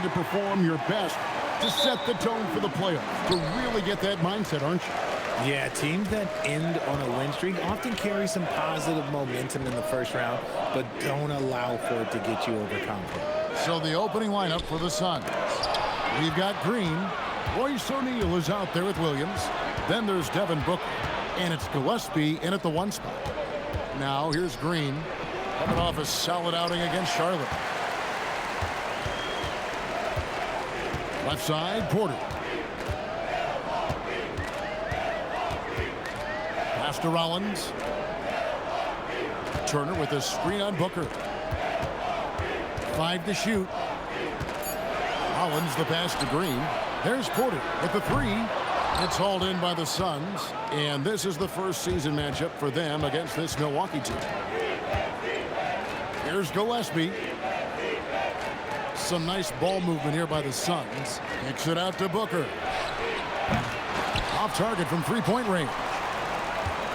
to perform your best to set the tone for the playoffs, to really get that mindset, aren't you? Yeah, teams that end on a win streak often carry some positive momentum in the first round, but don't allow for it to get you overconfident. So the opening lineup for the Suns. We've got Green. Royce O'Neal is out there with Williams. Then there's Devin Booker. And it's Gillespie in at the 1 spot. Now here's Green. Coming off a solid outing against Charlotte. Left side, Porter. Pass to Rollins. Turner with a screen on Booker. 5 to shoot. Rollins the pass to Green. There's Porter with the 3. It's hauled in by the Suns. And this is the first season matchup for them against this Milwaukee team. Here's Gillespie. Some nice ball movement here by the Suns. Kicks it out to Booker. Off target from three-point range.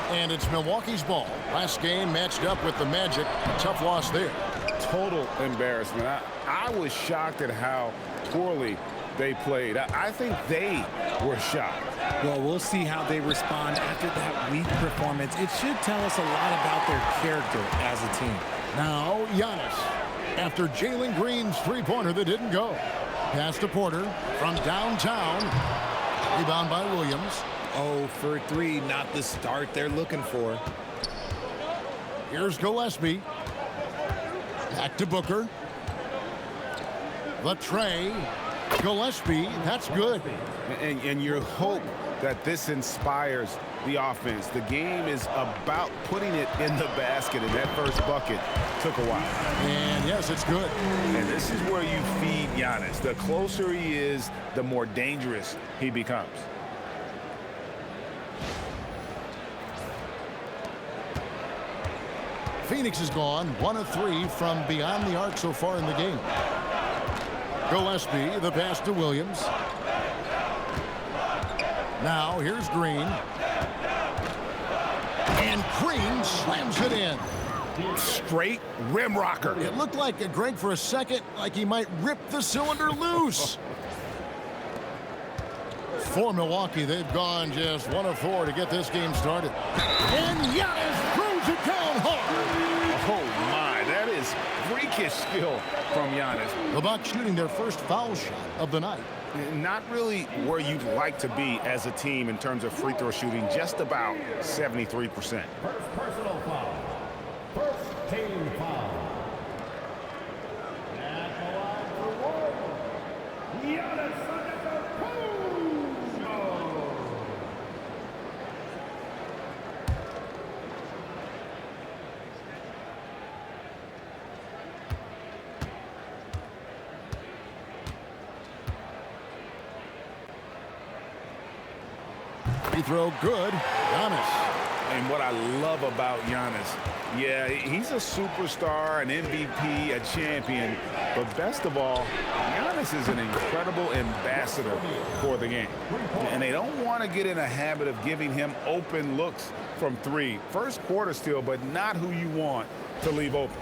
And it's Milwaukee's ball. Last game matched up with the Magic. A tough loss there. Total embarrassment. I was shocked at how poorly they played. I think they were shocked. Well, we'll see how they respond after that weak performance. It should tell us a lot about their character as a team. Now, Giannis. After Jalen Green's three-pointer that didn't go. Pass to Porter from downtown. Rebound by Williams. 0 for 3, not the start they're looking for. Here's Gillespie. Back to Booker. The tray. Gillespie, that's good. And you hope that this inspires the offense. The game is about putting it in the basket, and that first bucket took a while. And yes, it's good. And this is where you feed Giannis. The closer he is, the more dangerous he becomes. Phoenix is gone 1 of 3 from beyond the arc so far in the game. Gillespie, the pass to Williams. Now here's Green. And Green slams it in. Straight rim rocker. It looked like Greg for a second, like he might rip the cylinder loose. For Milwaukee, they've gone just 1 of 4 to get this game started. And Giannis throws it down hard. Oh my, that is freakish skill from Giannis. The Bucks shooting their first foul shot of the night. Not really where you'd like to be as a team in terms of free throw shooting, just about 73%. First personal foul. First team foul. At the line for one, Giannis Antetokounmpo. Free throw good. Giannis. And what I love about Giannis, yeah, he's a superstar, an MVP, a champion, but best of all, Giannis is an incredible ambassador for the game. And they don't want to get in a habit of giving him open looks from 3. First quarter still, but not who you want to leave open.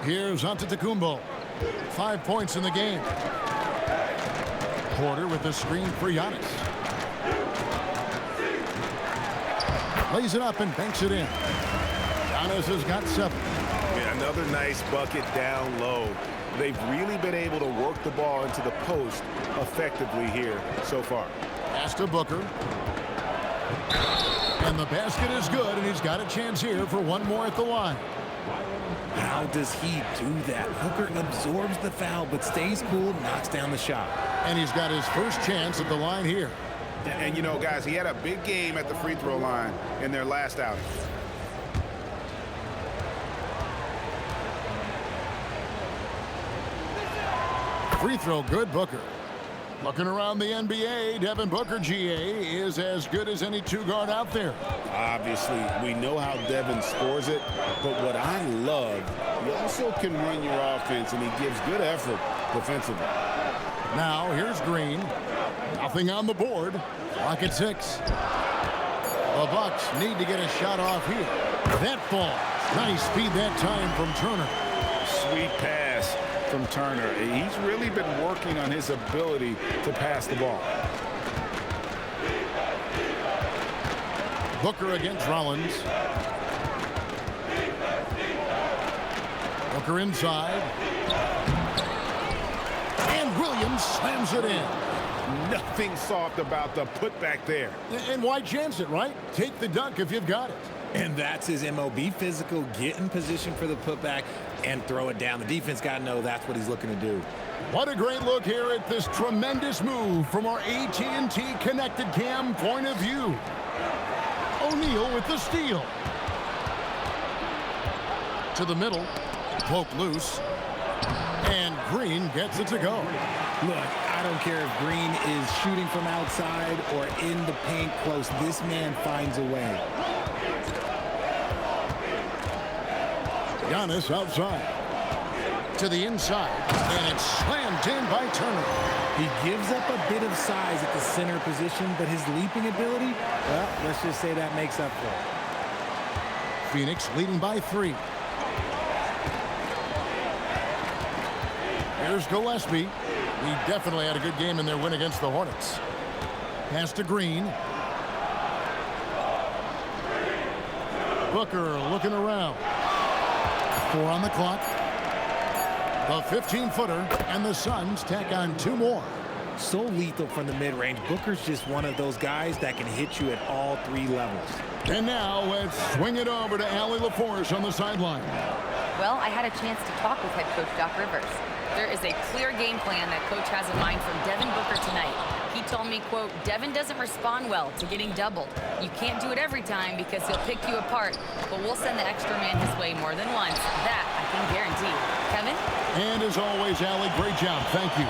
Here's Antetokounmpo. 5 points in the game. Porter with the screen for Giannis. Lays it up and banks it in. Giannis has got 7. Yeah, another nice bucket down low. They've really been able to work the ball into the post effectively here so far. Pass to Booker. And the basket is good, and he's got a chance here for 1 more at the line. How does he do that? Booker absorbs the foul, but stays cool, knocks down the shot. And he's got his first chance at the line here. And, you know, guys, he had a big game at the free throw line in their last outing. Free throw good, Booker. Looking around the NBA, Devin Booker, GA, is as good as any 2-guard out there. Obviously, we know how Devin scores it, but what I love, he also can run your offense, and he gives good effort defensively. Now, here's Green. Nothing on the board. Clock at 6. The Bucks need to get a shot off here. That falls. Nice speed that time from Turner. Sweet pass from Turner. He's really been working on his ability to pass the ball. Booker against Rollins. Booker inside. And Williams slams it in. Nothing soft about the putback there. And why chance it, right? Take the dunk if you've got it. And that's his MO. Be physical, get in position for the putback, and throw it down. The defense got to know that's what he's looking to do. What a great look here at this tremendous move from our AT&T connected cam point of view. O'Neal with the steal. To the middle. Poke loose. And Green gets it to go. Look, I don't care if Green is shooting from outside or in the paint close. This man finds a way. Giannis outside. To the inside. And it's slammed in by Turner. He gives up a bit of size at the center position, but his leaping ability, well, let's just say that makes up for it. Phoenix leading by 3. Here's Gillespie. He definitely had a good game in their win against the Hornets. Pass to Green. Booker looking around. 4 on the clock. The 15-footer, and the Suns tack on 2 more. So lethal from the mid-range. Booker's just one of those guys that can hit you at all 3 levels. And now let's swing it over to Allie LaForce on the sideline. Well, I had a chance to talk with head coach Doc Rivers. There is a clear game plan that coach has in mind for Devin Booker tonight. He told me, quote, Devin doesn't respond well to getting doubled. You can't do it every time because he'll pick you apart, but we'll send the extra man his way more than once. That I can guarantee. Kevin? And as always, Allie, great job. Thank you.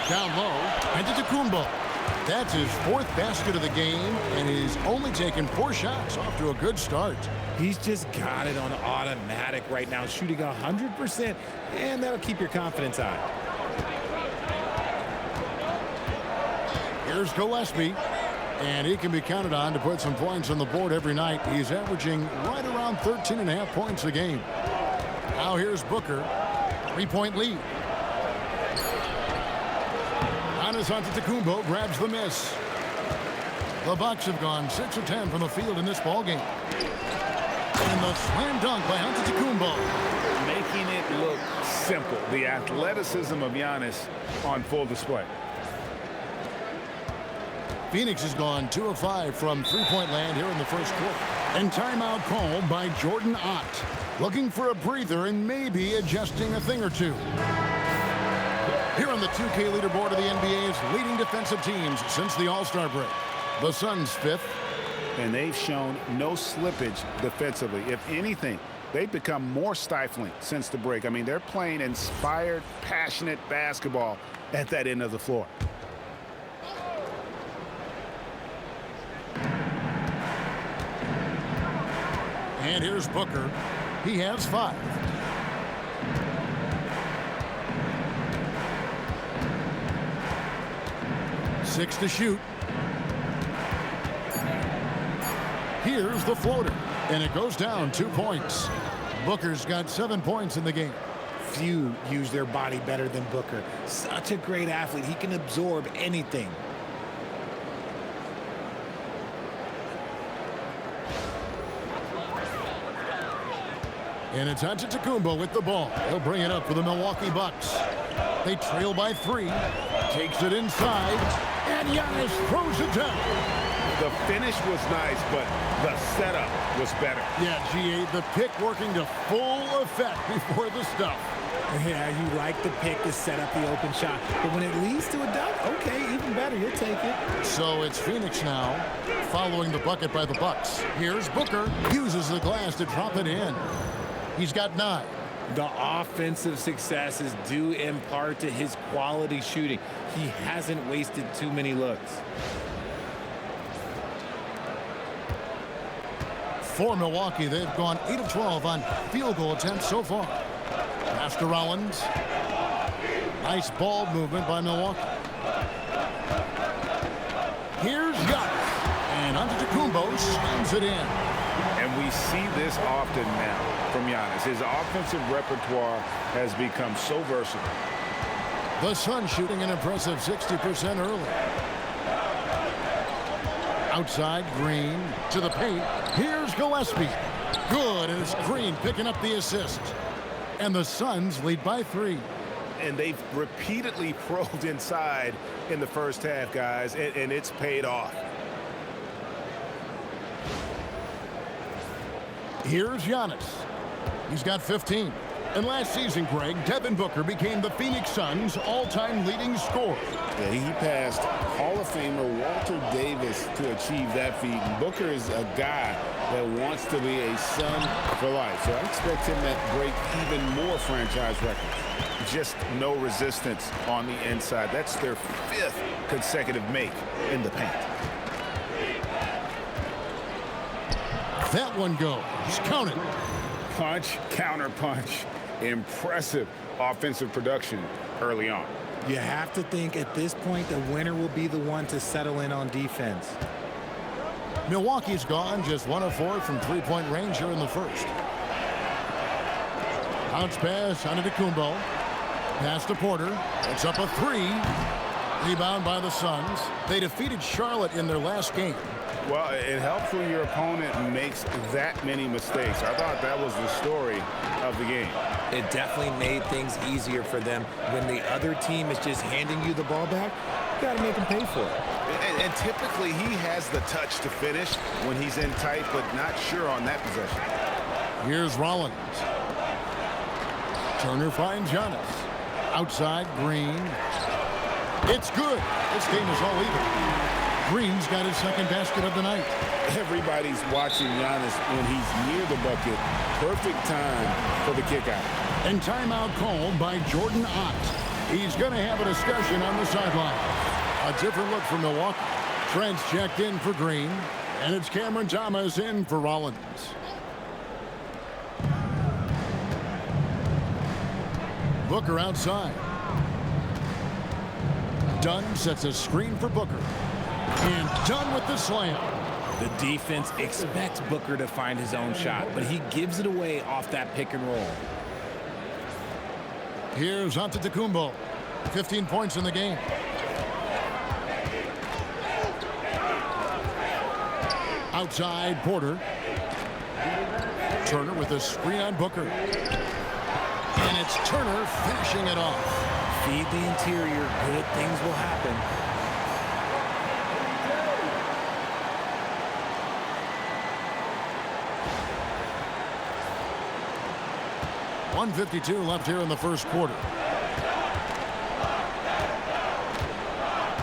Down low, Antetokounmpo. That's his 4th basket of the game, and he's only taken 4 shots. Off to a good start. He's just got it on automatic right now, shooting 100%, and that'll keep your confidence high. Here's Gillespie, and he can be counted on to put some points on the board every night. He's averaging right around 13.5 points a game. Now here's Booker, 3-point lead. Giannis Antetokounmpo grabs the miss. The Bucks have gone 6 of 10 from the field in this ballgame. And the slam dunk by Antetokounmpo. Making it look simple. The athleticism of Giannis on full display. Phoenix has gone 2 of 5 from 3-point land here in the first quarter. And timeout called by Jordan Ott. Looking for a breather and maybe adjusting a thing or two. Here on the 2K leaderboard of the NBA's leading defensive teams since the All-Star break. The Suns 5th. And they've shown no slippage defensively. If anything, they've become more stifling since the break. I mean, they're playing inspired, passionate basketball at that end of the floor. And here's Booker. He has 5. Six to shoot. Here's the floater, and it goes down 2 points. Booker's got 7 points in the game. Few use their body better than Booker. Such a great athlete. He can absorb anything. And it's Antetokounmpo with the ball. He'll bring it up for the Milwaukee Bucks. They trail by 3. Takes it inside, and Giannis throws it down. The finish was nice, but the setup was better. Yeah, G8, the pick working to full effect before the stuff. Yeah, you like the pick to set up the open shot. But when it leads to a dunk, okay, even better, you'll take it. So it's Phoenix now, following the bucket by the Bucks. Here's Booker, uses the glass to drop it in. He's got 9. The offensive success is due in part to his quality shooting. He hasn't wasted too many looks. For Milwaukee, they've gone 8 of 12 on field goal attempts so far. Pass to Rollins. Nice ball movement by Milwaukee. Here's Giannis. And Antetokounmpo slams it in. And And we see this often now from Giannis. His offensive repertoire has become so versatile. The Suns shooting an impressive 60% early. Outside, Green to the paint. Here's Gillespie. Good, and it's Green picking up the assist. And the Suns lead by 3. And they've repeatedly probed inside in the first half, guys, and it's paid off. Here's Giannis. He's got 15. And last season, Greg, Devin Booker became the Phoenix Suns' all-time leading scorer. Yeah, he passed Hall of Famer Walter Davis to achieve that feat. And Booker is a guy that wants to be a Sun for life. So I expect him to break even more franchise records. Just no resistance on the inside. That's their 5th consecutive make in the paint. That one goes. Count it. Punch, counter punch. Impressive offensive production early on. You have to think at this point the winner will be the one to settle in on defense. Milwaukee's gone just 1 of 4 from three-point range here in the first. Bounce pass, Antetokounmpo. Pass to Porter. It's up a 3. Rebound by the Suns. They defeated Charlotte in their last game. Well, it helps when your opponent makes that many mistakes. I thought that was the story of the game. It definitely made things easier for them. When the other team is just handing you the ball back, you got to make them pay for it. And typically he has the touch to finish when he's in tight, but not sure on that possession. Here's Rollins. Turner finds Giannis. Outside, Green. It's good. This game is all even. Green's got his second basket of the night. Everybody's watching Giannis when he's near the bucket. Perfect time for the kick out. And timeout called by Jordan Ott. He's going to have a discussion on the sideline. A different look for Milwaukee. Trent's checked in for Green. And it's Cameron Thomas in for Rollins. Booker outside. Dunn sets a screen for Booker. And Dunn with the slam. The defense expects Booker to find his own shot, but he gives it away off that pick and roll. Here's Antetokounmpo. 15 points in the game. Outside, Porter. Turner with a screen on Booker. And it's Turner finishing it off. Feed the interior. Good things will happen. .152 left here in the first quarter.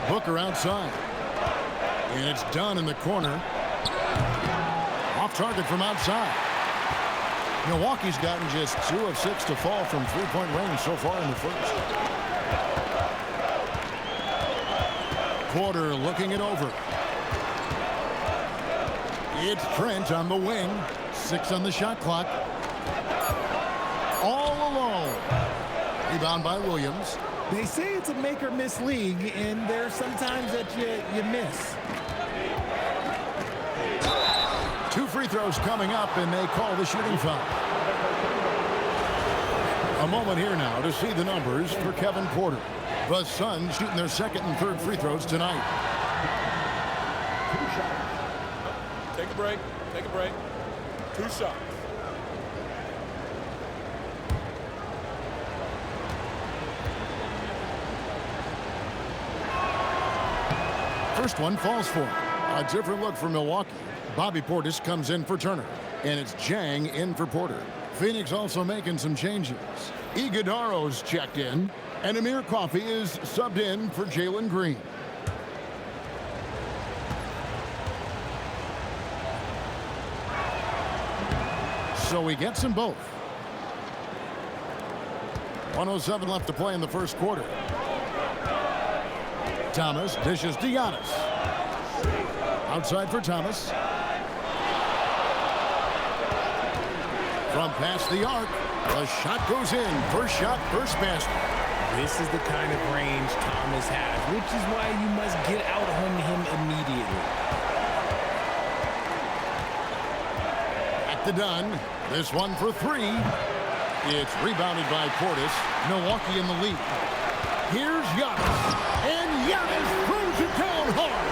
Booker outside. And it's Dunn in the corner. Off target from outside. Milwaukee's gotten just 2 of 6 to fall from three-point range so far in the first. Porter looking it over. It's Trent on the wing. 6 on the shot clock. All alone. Rebound by Williams. They say it's a make or miss league, and there's sometimes that you miss. 2 free throws coming up, and they call the shooting foul. A moment here now to see the numbers for Kevin Porter. The Suns shooting their second and third free throws tonight. Take a break. Take a break. 2 shots. First one falls for him. A different look for Milwaukee. Bobby Portis comes in for Turner. And it's Jang in for Porter. Phoenix also making some changes. Iguodaro's checked in. And Amir Coffey is subbed in for Jalen Green. So he gets them both. 1:07 left to play in the first quarter. Thomas dishes to Giannis. Outside for Thomas. From past the arc, the shot goes in. First shot, first basket. This is the kind of range Thomas has, which is why you must get out on him immediately. Back to Dunn. This one for three. It's rebounded by Portis. Milwaukee in the lead. Here's Giannis. And Giannis throws it down hard.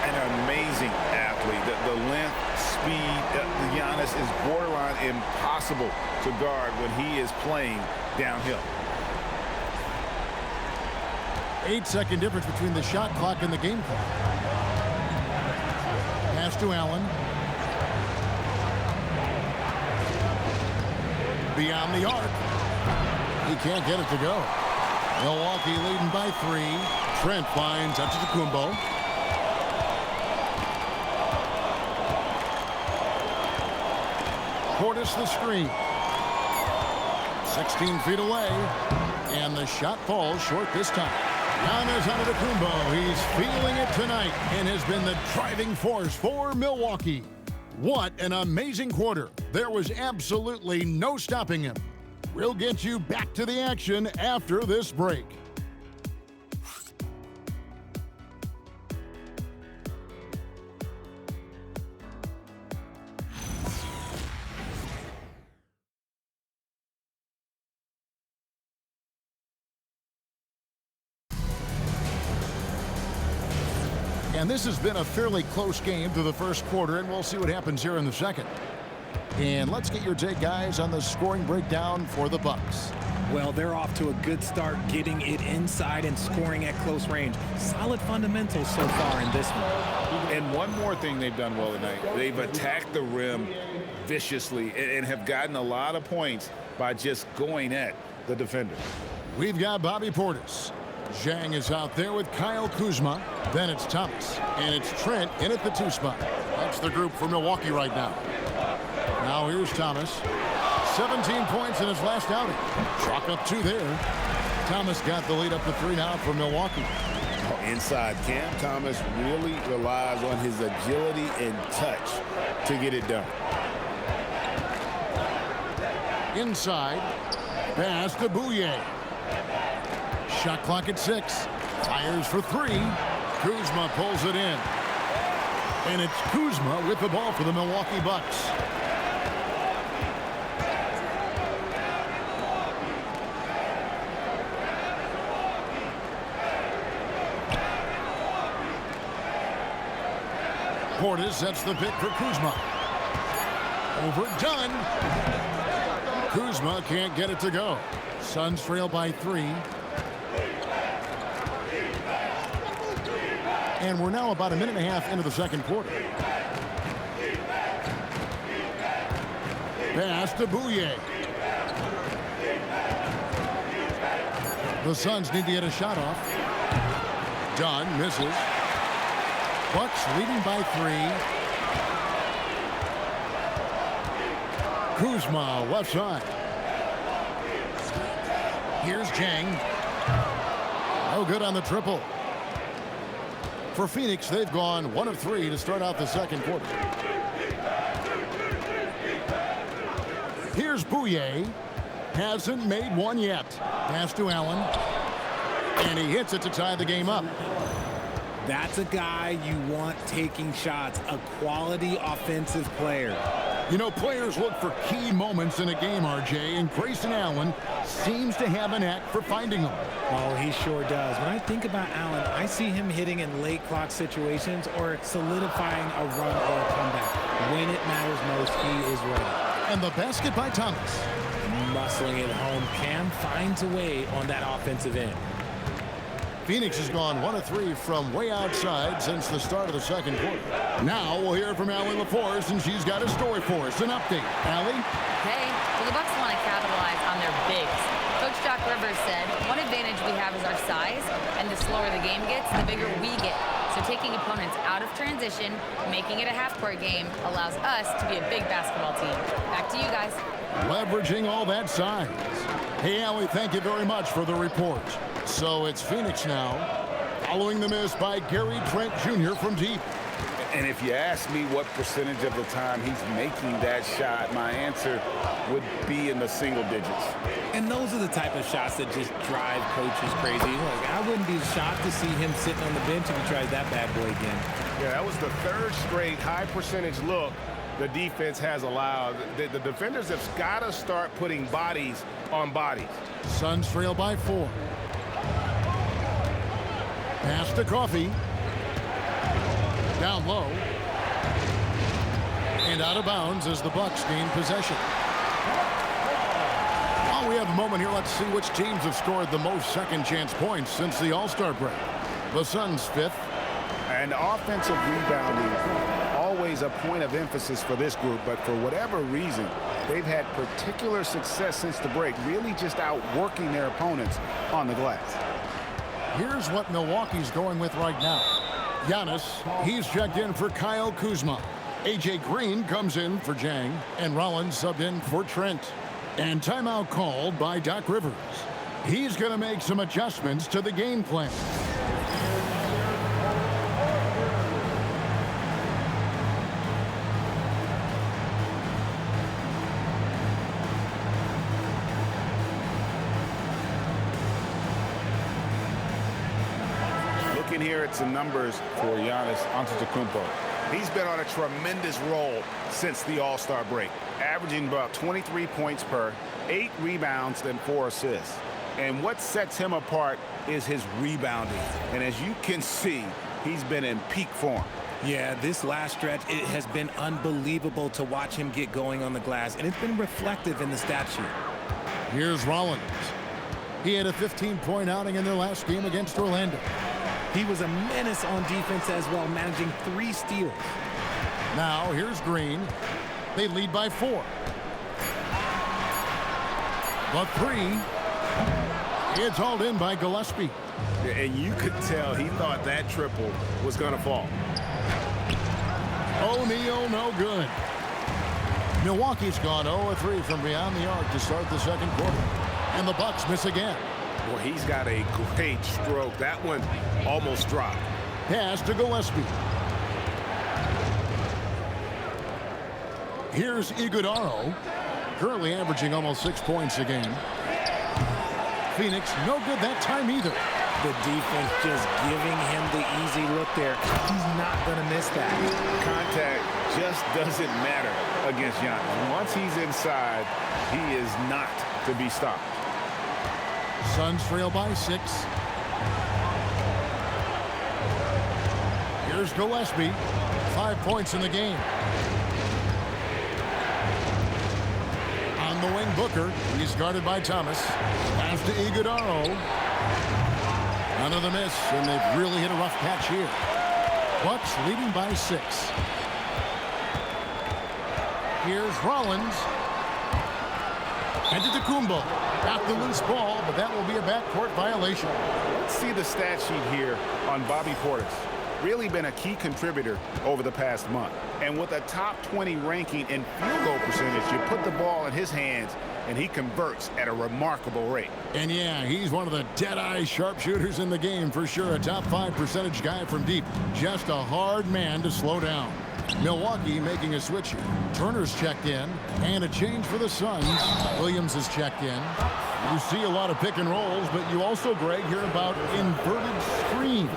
An amazing athlete. The length, speed, Giannis is borderline impossible to guard when he is playing downhill. 8-second difference between the shot clock and the game clock. Pass to Allen. Beyond the arc. He can't get it to go. Milwaukee leading by 3. Trent finds Antetokounmpo. Portis the screen. 16 feet away. And the shot falls short this time. Giannis Antetokounmpo, he's feeling it tonight and has been the driving force for Milwaukee. What an amazing quarter. There was absolutely no stopping him. We'll get you back to the action after this break. And this has been a fairly close game through the first quarter, and we'll see what happens here in the second. And let's get your take, guys, on the scoring breakdown for the Bucks. Well, they're off to a good start getting it inside and scoring at close range. Solid fundamentals so far in this one. And one more thing they've done well tonight. They've attacked the rim viciously and have gotten a lot of points by just going at the defender. We've got Bobby Portis. Zhang is out there with Kyle Kuzma. Then it's Thomas. And it's Trent in at the 2 spot. That's the group for Milwaukee right now. Now here's Thomas. 17 points in his last outing. Chalk up 2 there. Thomas got the lead up to 3 now for Milwaukee. Inside, Cam Thomas really relies on his agility and touch to get it done. Inside. Pass to Bouye. Shot clock at 6. Fires for 3. Kuzma pulls it in. And it's Kuzma with the ball for the Milwaukee Bucks. Portis sets the pick for Kuzma. Overdone. Kuzma can't get it to go. Suns trail by 3. And we're now about a minute and a half into the second quarter. Pass to Bouye. The Suns need to get a shot off. Dunn misses. Bucks leading by 3. Kuzma left side. Here's Zhang. No good on the triple. For Phoenix, they've gone 1 of 3 to start out the second quarter. Here's Bouye. Hasn't made one yet. Pass to Allen. And he hits it to tie the game up. That's a guy you want taking shots, a quality offensive player. You know, players look for key moments in a game, RJ, and Grayson Allen seems to have an knack for finding them. Oh, he sure does. When I think about Allen, I see him hitting in late clock situations or solidifying a run or a comeback. When it matters most, he is ready. And the basket by Thomas. Muscling it home. Cam finds a way on that offensive end. Phoenix has gone 1 of 3 from way outside since the start of the second quarter. Now we'll hear from Allie LaForce, and she's got a story for us. An update. Allie? Hey, so the Bucks want to capitalize on their bigs. Coach Doc Rivers said, one advantage we have is our size, and the slower the game gets, the bigger we get. So taking opponents out of transition, making it a half-court game, allows us to be a big basketball team. Back to you guys. Leveraging all that size. Hey, Allie, thank you very much for the report. So it's Phoenix now, following the miss by Gary Trent Jr. from deep. And if you ask me what percentage of the time he's making that shot, my answer would be in the single digits. And those are the type of shots that just drive coaches crazy. Like, I wouldn't be shocked to see him sitting on the bench if he tries that bad boy again. Yeah, that was the 3rd straight high percentage look the defense has allowed. The defenders have got to start putting bodies on bodies. Suns trail by 4. Pass to Coffee. Down low. And out of bounds as the Bucks gain possession. While we have a moment here, let's see which teams have scored the most second chance points since the All-Star break. The Suns 5th. And offensive rebounding, always a point of emphasis for this group, but for whatever reason, they've had particular success since the break, really just outworking their opponents on the glass. Here's what Milwaukee's going with right now. Giannis, he's checked in for Kyle Kuzma. A.J. Green comes in for Jang, and Rollins subbed in for Trent. And timeout called by Doc Rivers. He's going to make some adjustments to the game plan. Looking here at some numbers for Giannis Antetokounmpo. He's been on a tremendous roll since the All-Star break, averaging about 23 points per, 8 rebounds, and 4 assists. And what sets him apart is his rebounding. And as you can see, he's been in peak form. Yeah, this last stretch, it has been unbelievable to watch him get going on the glass, and it's been reflective in the stat sheet. Here's Rollins. He had a 15-point outing in their last game against Orlando. He was a menace on defense as well, managing 3 steals. Now, here's Green. They lead by 4. But 3. It's hauled in by Gillespie. And you could tell he thought that triple was going to fall. O'Neal, no good. Milwaukee's gone 0-3 from beyond the arc to start the second quarter. And the Bucks miss again. Well, he's got a great stroke. That one almost dropped. Pass to Gillespie. Here's Iguodaro, currently averaging almost 6 points a game. Phoenix, no good that time either. The defense just giving him the easy look there. He's not going to miss that. Contact just doesn't matter against Giannis. Once he's inside, he is not to be stopped. Suns trail by 6. Here's Gillespie. 5 points in the game. On the wing, Booker. He's guarded by Thomas. Pass to Iguodaro. Another miss, and they've really hit a rough patch here. Bucks leading by 6. Here's Rollins. Antetokounmpo got the loose ball, but that will be a backcourt violation. Let's see the stat sheet here on Bobby Portis. Really been a key contributor over the past month. And with a top 20 ranking in field goal percentage, you put the ball in his hands, and he converts at a remarkable rate. And yeah, he's one of the dead-eye sharpshooters in the game for sure. A top 5 percentage guy from deep. Just a hard man to slow down. Milwaukee making a switch here. Turner's checked in, and a change for the Suns. Williams is checked in. You see a lot of pick and rolls, but you also, Greg, hear about inverted screen.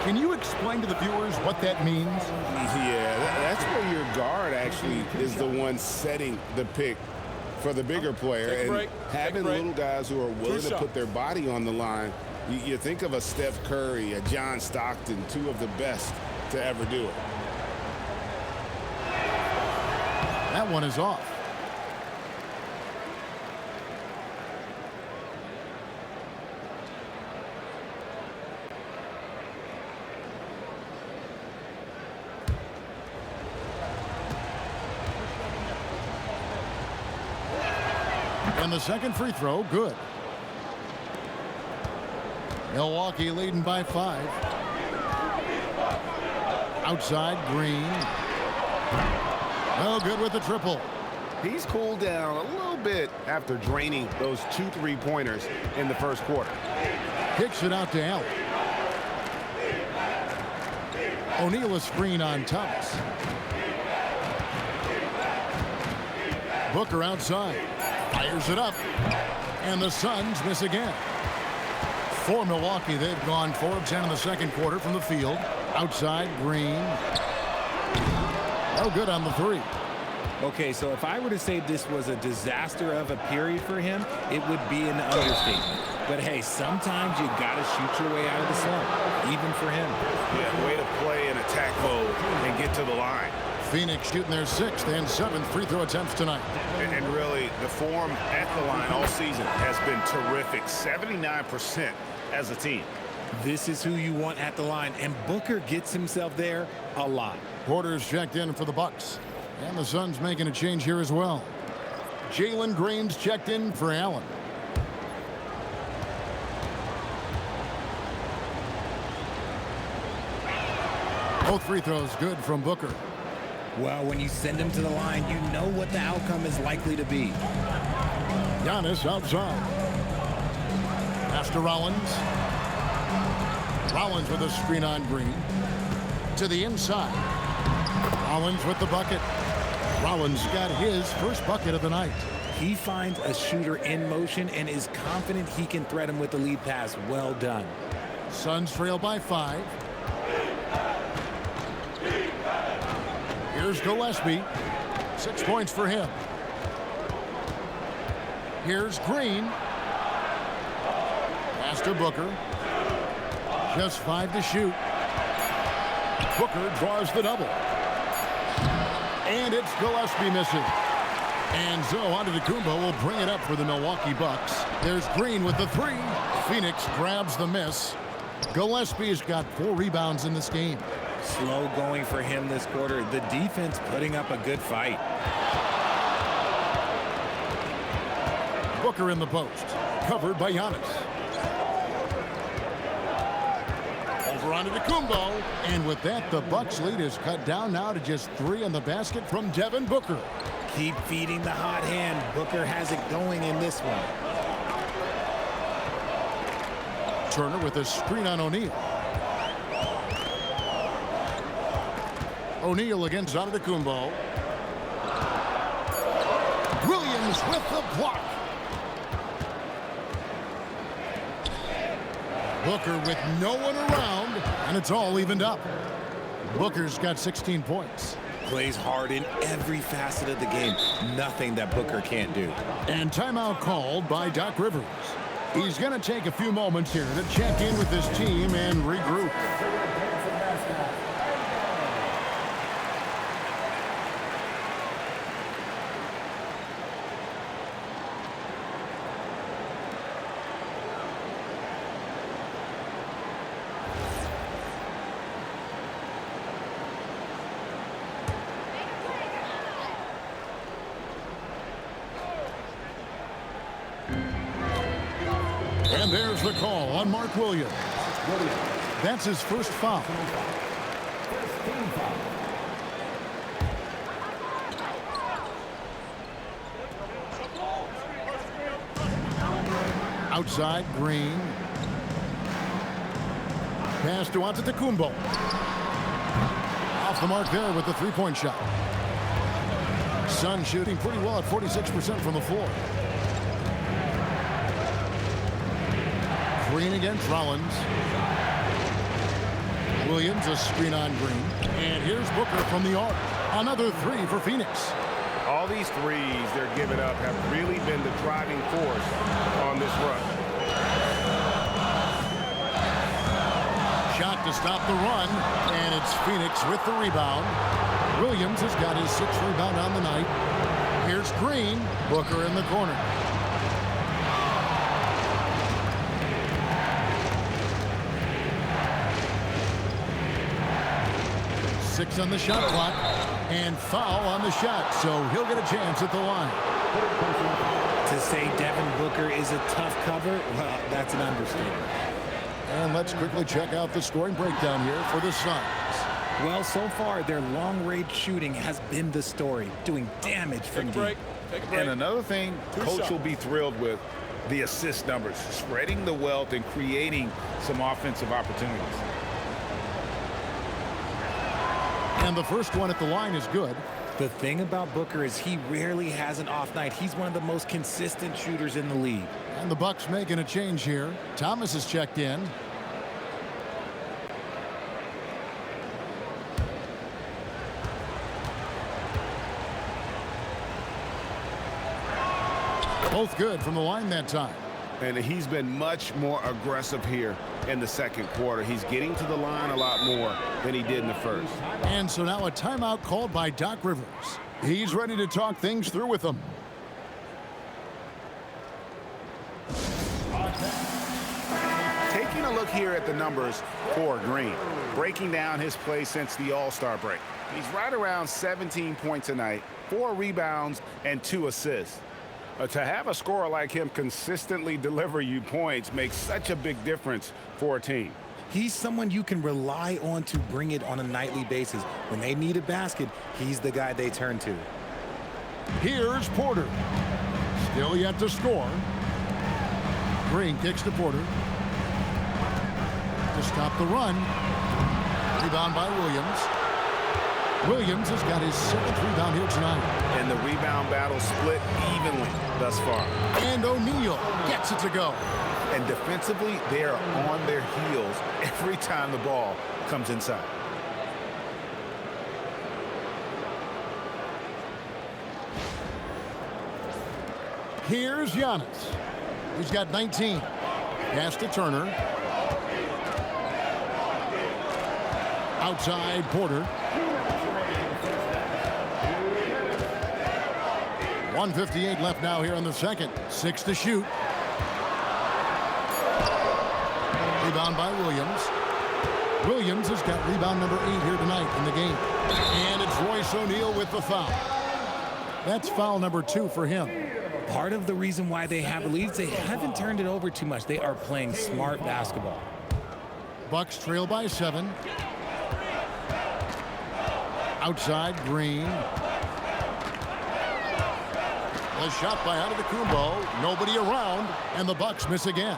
Can you explain to the viewers what that means? Yeah, that's where your guard actually is the one setting the pick for the bigger player. And having little guys who are willing to put their body on the line, you think of a Steph Curry, a John Stockton, 2 of the best to ever do it. That one is off. And the second free throw, good. Milwaukee leading by 5. Outside, Green. No good with the triple. He's cooled down a little bit after draining those 2 3-pointers in the first quarter. Kicks it out to Allen. O'Neal a screen on Thomas. Booker outside. Fires it up. And the Suns miss again. For Milwaukee, they've gone 4 of 10 in the second quarter from the field. Outside, Green. No good on the three. Okay, so if I were to say this was a disaster of a period for him, it would be an understatement. But hey, sometimes you got to shoot your way out of the slump, even for him. Yeah, way to play in attack mode and get to the line. Phoenix shooting their 6th and 7th free throw attempts tonight. And really, the form at the line all season has been terrific. 79% as a team. This is who you want at the line, and Booker gets himself there a lot. Porter's checked in for the Bucks. And the Suns making a change here as well. Jalen Green's checked in for Allen. Both free throws good from Booker. Well, when you send him to the line, you know what the outcome is likely to be. Giannis outside. Pass to Rollins. Rollins with a screen on Green. To the inside. Rollins with the bucket. Rollins got his first bucket of the night. He finds a shooter in motion and is confident he can threat him with the lead pass. Well done. Suns trail by 5. Here's Gillespie. 6 points for him. Here's Green. Pass to Booker. Just 5 to shoot. Booker draws the double. And it's Gillespie missing. And Antetokounmpo will bring it up for the Milwaukee Bucks. There's Green with the 3. Phoenix grabs the miss. Gillespie's got 4 rebounds in this game. Slow going for him this quarter. The defense putting up a good fight. Booker in the post. Covered by Giannis. Over Antetokounmpo. And with that, the Bucks lead is cut down now to just 3 on the basket from Devin Booker. Keep feeding the hot hand. Booker has it going in this one. Turner with a screen on O'Neal. O'Neal against Antetokounmpo. Williams with the block. Booker with no one around, and it's all evened up. Booker's got 16 points. Plays hard in every facet of the game. Nothing that Booker can't do. And timeout called by Doc Rivers. He's going to take a few moments here to check in with his team and regroup. And there's the call on Mark Williams. That's his first foul. Outside, Green. Pass to Antetokounmpo. Off the mark there with the three-point shot. Sun shooting pretty well at 46% from the floor. Green against Rollins. Williams, a screen on Green. And here's Booker from the arc. Another 3 for Phoenix. All these threes they're giving up have really been the driving force on this run. Shot to stop the run, and it's Phoenix with the rebound. Williams has got his 6th rebound on the night. Here's Green. Booker in the corner. Six on the shot clock, and foul on the shot, so he'll get a chance at the line. To say Devin Booker is a tough cover, well, that's an understatement. And let's quickly check out the scoring breakdown here for the Suns. Well, so far, their long-range shooting has been the story, doing damage from deep. Take a break. And another thing coach will be thrilled with, the assist numbers, spreading the wealth and creating some offensive opportunities. And the first one at the line is good. The thing about Booker is he rarely has an off night. He's one of the most consistent shooters in the league. And the Bucks making a change here. Thomas is checked in. Both good from the line that time. And he's been much more aggressive here in the second quarter. He's getting to the line a lot more than he did in the first. And so now a timeout called by Doc Rivers. He's ready to talk things through with them. Taking a look here at the numbers for Green, breaking down his play since the All-Star break. He's right around 17 points a night, 4 rebounds, and 2 assists. To have a scorer like him consistently deliver you points makes such a big difference for a team. He's someone you can rely on to bring it on a nightly basis. When they need a basket, he's the guy they turn to. Here's Porter. Still yet to score. Green kicks to Porter. To stop the run. Rebound by Williams. Williams has got his 7th rebound here tonight. And the rebound battle split evenly thus far. And O'Neal gets it to go. And defensively, they are on their heels every time the ball comes inside. Here's Giannis. He's got 19. Pass to Turner. Outside Porter. 1:58 left now here in the second. 6 to shoot. Rebound by Williams. Williams has got rebound number 8 here tonight in the game. And it's Royce O'Neal with the foul. That's foul number 2 for him. Part of the reason why they have a lead is they haven't turned it over too much. They are playing smart basketball. Bucks trail by 7. Outside Green. A shot by Antetokounmpo. Nobody around, and the Bucks miss again.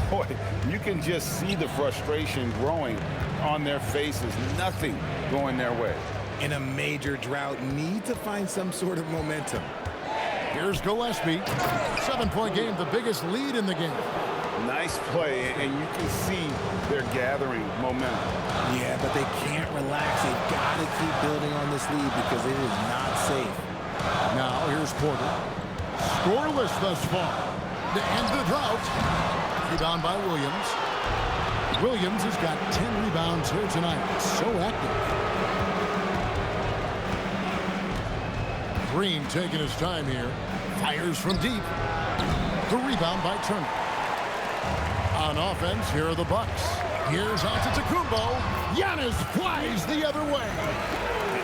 Boy, you can just see the frustration growing on their faces. Nothing going their way. In a major drought, need to find some sort of momentum. Here's Gillespie. 7-point game, the biggest lead in the game. Nice play, and you can see they're gathering momentum. Yeah, but they can't relax. They've got to keep building on this lead because it is not safe. Now here's Porter. Scoreless thus far. To end the drought. Rebound by Williams. Williams has got 10 rebounds here tonight. So active. Green taking his time here. Fires from deep. The rebound by Turner. On offense, here are the Bucks. Here's Antetokounmpo. Giannis flies the other way.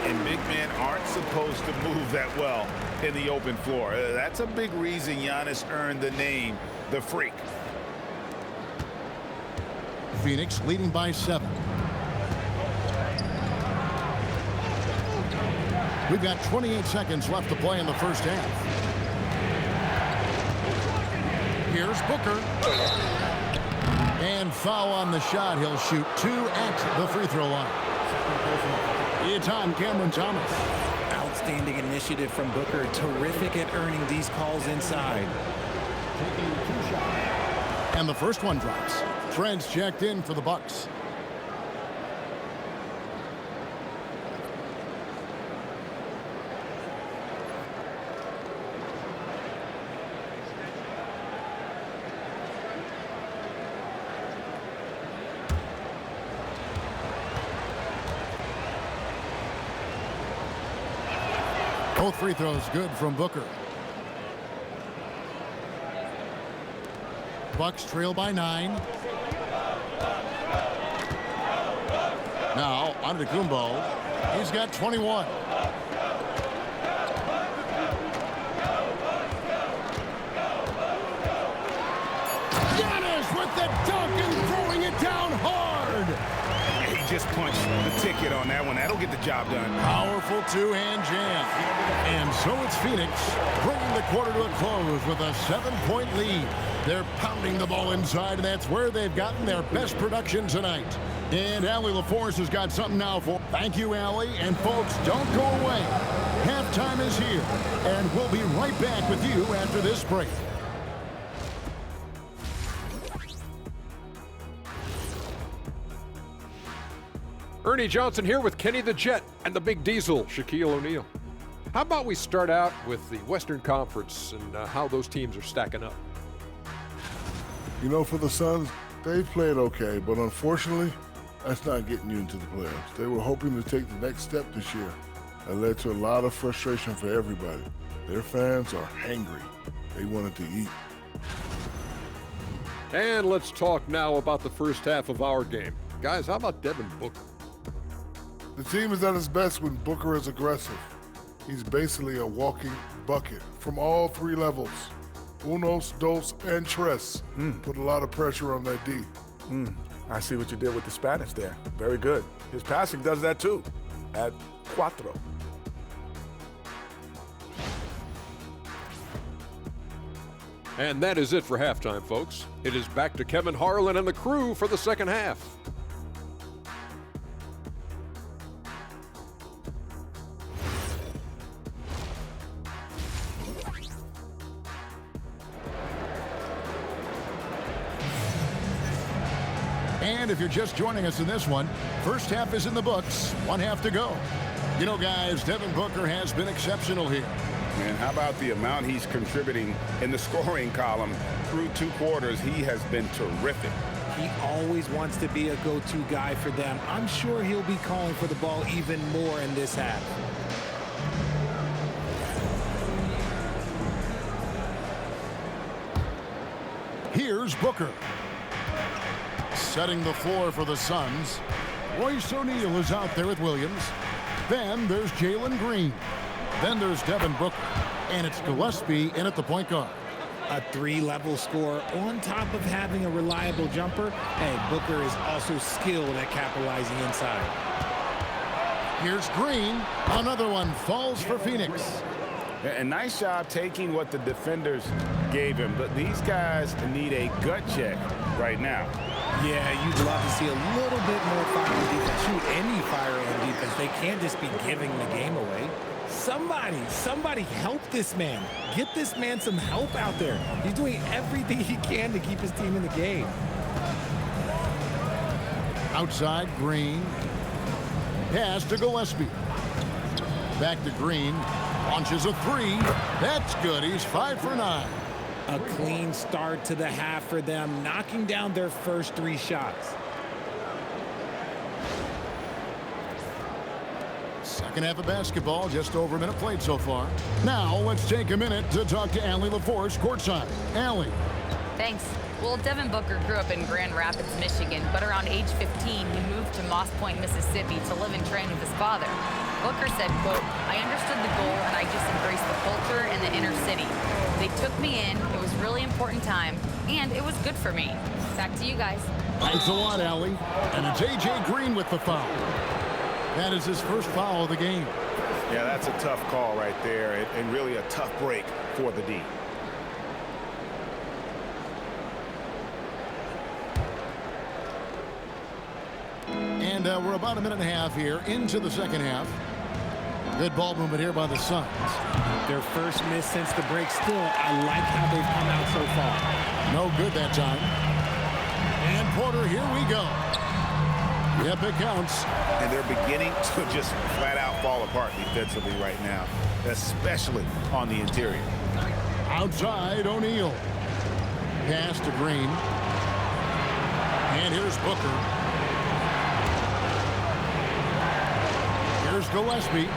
And big men aren't supposed to move that well in the open floor. That's a big reason Giannis earned the name, the Freak. Phoenix leading by 7. We've got 28 seconds left to play in the first half. Here's Booker. And foul on the shot. He'll shoot 2 at the free throw line. It's on Cameron Thomas. Outstanding initiative from Booker. Terrific at earning these calls inside. And the first one drops. Trent's checked in for the Bucks. Both free throws good from Booker. Bucks trail by 9. Now, Antetokounmpo. He's got 21. Giannis with the dunk and throwing it down hard. He just punched the ticket on that one. That'll get the job done. Powerful two-hand jam. And so it's Phoenix bringing the quarter to a close with a 7-point lead. They're pounding the ball inside, and that's where they've gotten their best production tonight. And Allie LaForce has got something now for. Thank you, Allie. And folks, don't go away. Halftime is here, and we'll be right back with you after this break. Ernie Johnson here with Kenny the Jet and the Big Diesel, Shaquille O'Neal. How about we start out with the Western Conference and how those teams are stacking up? You know, for the Suns, they've played okay, but unfortunately, that's not getting you into the playoffs. They were hoping to take the next step this year. That led to a lot of frustration for everybody. Their fans are hangry. They wanted to eat. And let's talk now about the first half of our game. Guys, how about Devin Booker? The team is at its best when Booker is aggressive. He's basically a walking bucket from all three levels. Unos, dos, and tres. Put a lot of pressure on that D. I see what you did with the Spanish there. Very good. His passing does that too, at cuatro. And that is it for halftime, folks. It is back to Kevin Harlan and the crew for the second half. And if you're just joining us in this one, first half is in the books, one half to go. You know, guys, Devin Booker has been exceptional here. Man, how about the amount he's contributing in the scoring column through 2 quarters? He has been terrific. He always wants to be a go-to guy for them. I'm sure he'll be calling for the ball even more in this half. Here's Booker. Setting the floor for the Suns. Royce O'Neal is out there with Williams. Then there's Jalen Green. Then there's Devin Booker. And it's Gillespie in at the point guard. A 3-level score on top of having a reliable jumper. Hey, Booker is also skilled at capitalizing inside. Here's Green. Another one falls for Phoenix. A nice job taking what the defenders gave him, but these guys need a gut check right now. Yeah, you'd love to see a little bit more fire on defense. Shoot, any fire on defense. They can't just be giving the game away. Somebody help this man. Get this man some help out there. He's doing everything he can to keep his team in the game. Outside, Green. Pass to Gillespie. Back to Green. Launches a 3. That's good. He's 5 for 9. A clean start to the half for them, knocking down their first 3 shots. Second half of basketball, just over a minute played so far. Now, let's take a minute to talk to Allie LaForce courtside. Allie. Thanks. Well, Devin Booker grew up in Grand Rapids, Michigan, but around age 15, he moved to Moss Point, Mississippi to live and train with his father. Booker said, quote, "I understood the goal and I just embraced the culture and the inner city. They took me in, it was a really important time, and it was good for me." Back to you guys. Thanks a lot, Allie. And it's A.J. Green with the foul. That is his first foul of the game. Yeah, that's a tough call right there, and really a tough break for the D. And we're about a minute and a half here into the second half. Good ball movement here by the Suns. Their first miss since the break. Still, I like how they've come out so far. No good that time. And Porter, here we go. Yep, it counts. And they're beginning to just flat out fall apart defensively right now, especially on the interior. Outside, O'Neal. Pass to Green. And here's Booker. Here's Gillespie.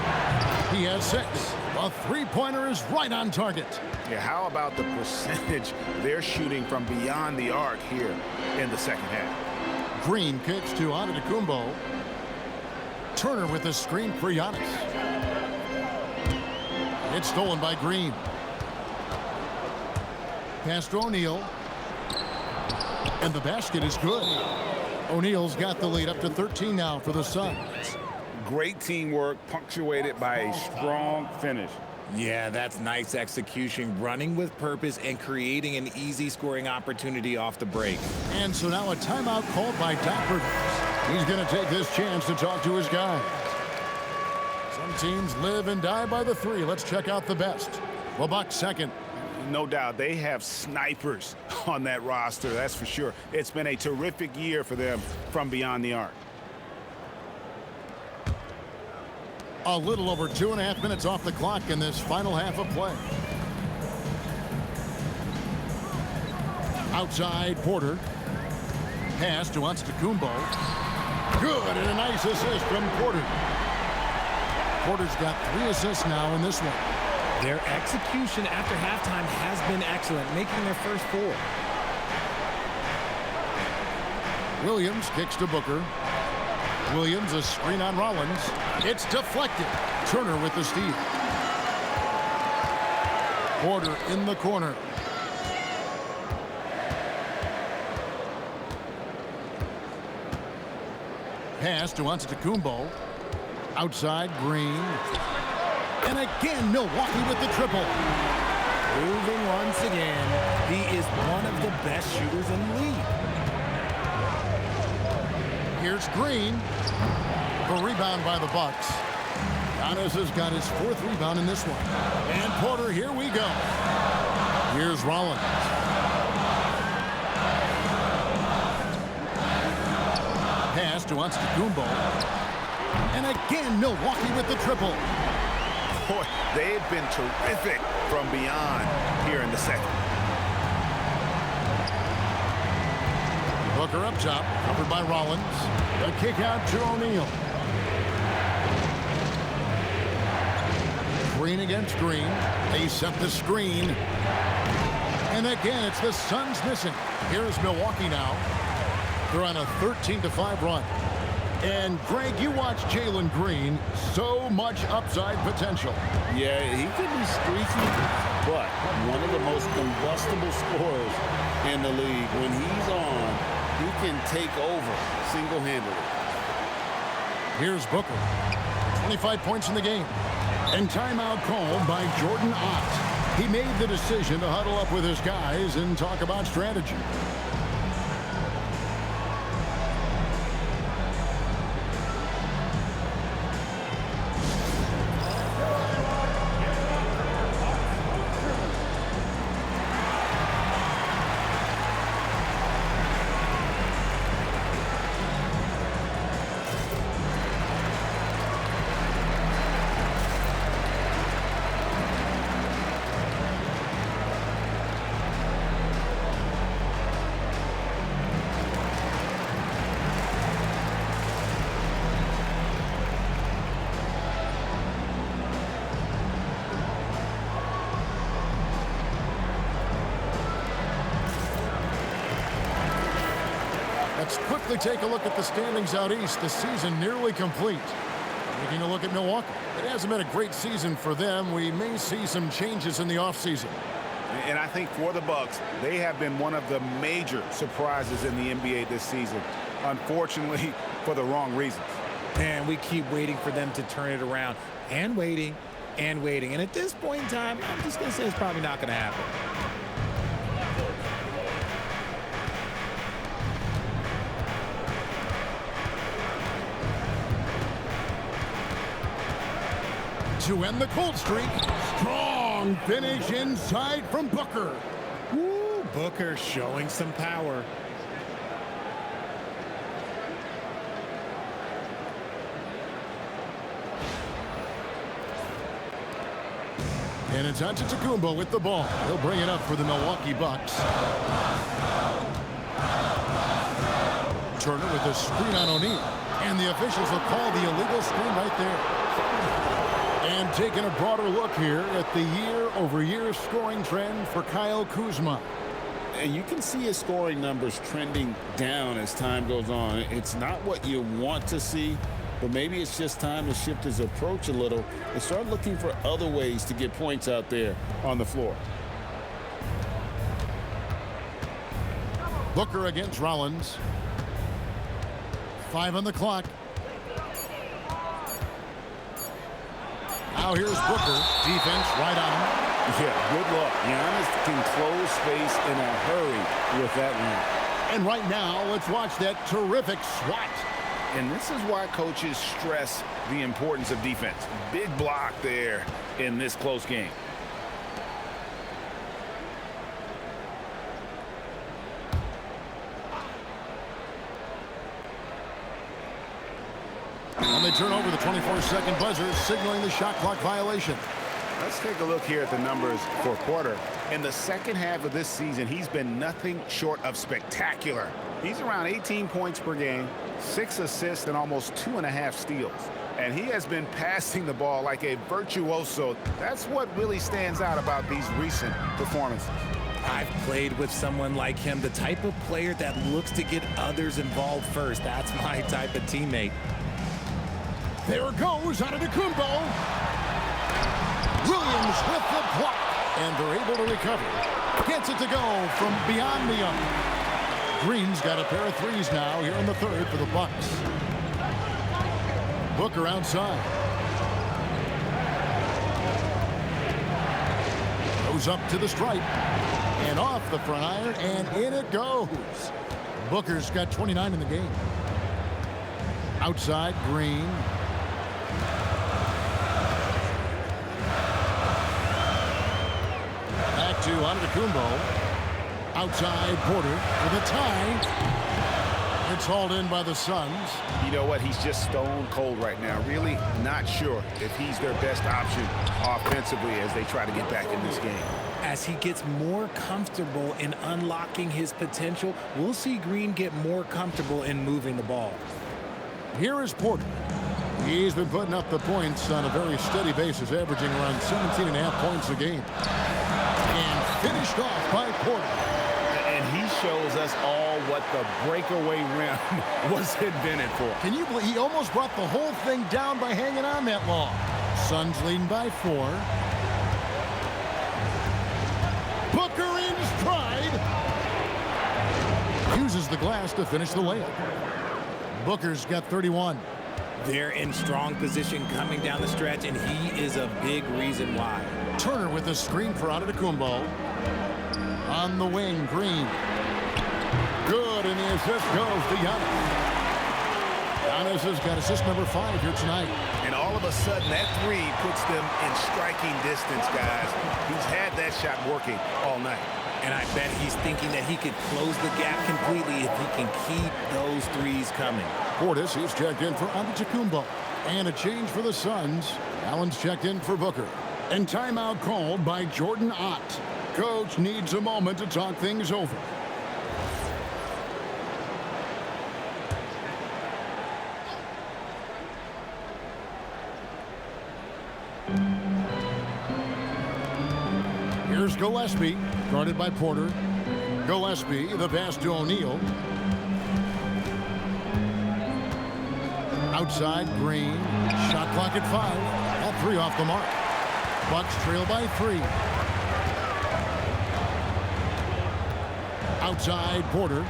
He has 6. A 3-pointer is right on target. Yeah, how about the percentage they're shooting from beyond the arc here in the second half? Green kicks to Antetokounmpo. Turner with the screen for Giannis. It's stolen by Green. Pass to O'Neal. And the basket is good. O'Neal's got the lead up to 13 now for the Suns. Great teamwork punctuated by a strong finish. Yeah, that's nice execution, running with purpose and creating an easy scoring opportunity off the break. And so now a timeout called by Doc Rivers. He's going to take this chance to talk to his guys. Some teams live and die by the 3. Let's check out the best. Well, Bucks second. No doubt they have snipers on that roster, that's for sure. It's been a terrific year for them from beyond the arc. A little over 2.5 minutes off the clock in this final half of play. Outside, Porter. Pass to Antetokounmpo. Good, and a nice assist from Porter. Porter's got 3 assists now in this one. Their execution after halftime has been excellent, making their first 4. Williams kicks to Booker. Williams, a screen on Rollins. It's deflected. Turner with the steal. Porter in the corner. Pass to Antetokounmpo. Outside, Green. And again, Milwaukee with the triple. Moving once again. He is one of the best shooters in the league. Here's Green. The rebound by the Bucks. Giannis has got his 4th rebound in this one. And Porter, here we go. Here's Rollins. Pass to Antetokounmpo. And again, Milwaukee with the triple. Boy, they've been terrific from beyond here in the second. Booker up top, covered by Rollins. The kick out to O'Neal. Green against Green. They set the screen. And again, it's the Suns missing. Here's Milwaukee now. They're on a 13-5 run. And Greg, you watch Jalen Green. So much upside potential. Yeah, he could be streaky, but one of the most combustible scorers in the league. When he's on, he can take over single-handedly. Here's Booker. 25 points in the game. And timeout called by Jordan Ott. He made the decision to huddle up with his guys and talk about strategy. Let's quickly take a look at the standings out east. The season nearly complete. Taking a look at Milwaukee. It hasn't been a great season for them. We may see some changes in the offseason. And I think for the Bucks, they have been one of the major surprises in the NBA this season. Unfortunately, for the wrong reasons. And we keep waiting for them to turn it around. And waiting. And waiting. And at this point in time, I'm just going to say it's probably not going to happen. To end the cold streak, strong finish inside from Booker. Woo, Booker showing some power. And it's Antetokounmpo with the ball. He'll bring it up for the Milwaukee Bucks. Turner with a screen on O'Neal. And the officials will call the illegal screen right there. And taking a broader look here at the year-over-year scoring trend for Kyle Kuzma. And you can see his scoring numbers trending down as time goes on. It's not what you want to see, but maybe it's just time to shift his approach a little and start looking for other ways to get points out there on the floor. Booker against Rollins. 5 on the clock. Now here's Booker. Defense right on him. Yeah, good luck. Giannis can close space in a hurry with that one. And right now, let's watch that terrific swat. And this is why coaches stress the importance of defense. Big block there in this close game. And they turn over the 24-second buzzer, signaling the shot clock violation. Let's take a look here at the numbers for Porter. In the second half of this season, he's been nothing short of spectacular. He's around 18 points per game, 6 assists, and almost 2.5 steals. And he has been passing the ball like a virtuoso. That's what really stands out about these recent performances. I've played with someone like him, the type of player that looks to get others involved first. That's my type of teammate. There goes Antetokounmpo. Williams with the block, and they're able to recover. Gets it to go from beyond the arc. Green's got a pair of threes now here in the third for the Bucks. Booker outside. Goes up to the stripe. And off the front iron, and in it goes. Booker's got 29 in the game. Outside, Green. Back to Antetokounmpo. Outside, Porter for the tie. It's hauled in by the Suns. You know what? He's just stone cold right now. Really not sure if he's their best option offensively as they try to get back in this game. As he gets more comfortable in unlocking his potential, we'll see Green get more comfortable in moving the ball. Here is Porter. He's been putting up the points on a very steady basis, averaging around 17.5 points a game. And finished off by Porter. And he shows us all what the breakaway rim was invented for. Can you believe he almost brought the whole thing down by hanging on that long? Suns leading by 4. Booker in stride. Uses the glass to finish the layup. Booker's got 31. They're in strong position coming down the stretch, and he is a big reason why. Turner with the screen for Antetokounmpo. On the wing, Green. Good, and the assist goes to Giannis. Giannis has got assist number 5 here tonight. And all of a sudden, that three puts them in striking distance, guys. He's had that shot working all night. And I bet he's thinking that he could close the gap completely if he can keep those threes coming. Portis, he's checked in for Antetokounmpo. And a change for the Suns. Allen's checked in for Booker. And timeout called by Jordan Ott. Coach needs a moment to talk things over. Here's Gillespie, guarded by Porter. Gillespie, the pass to O'Neal. Outside, Green. Shot clock at 5. All 3 off the mark. Bucks trail by 3. Outside, Porter.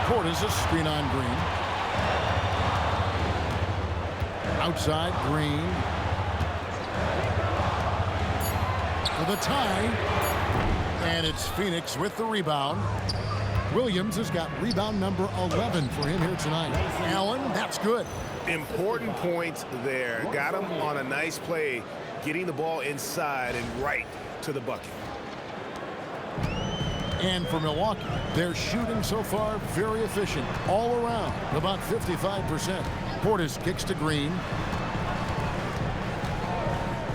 Porter's a screen on Green. Outside, Green. For the tie. And it's Phoenix with the rebound. Williams has got rebound number 11 for him here tonight. Allen, that's good. Important points there. Got him on a nice play, getting the ball inside and right to the bucket. And for Milwaukee, they're shooting so far very efficient all around, about 55%. Portis kicks to Green.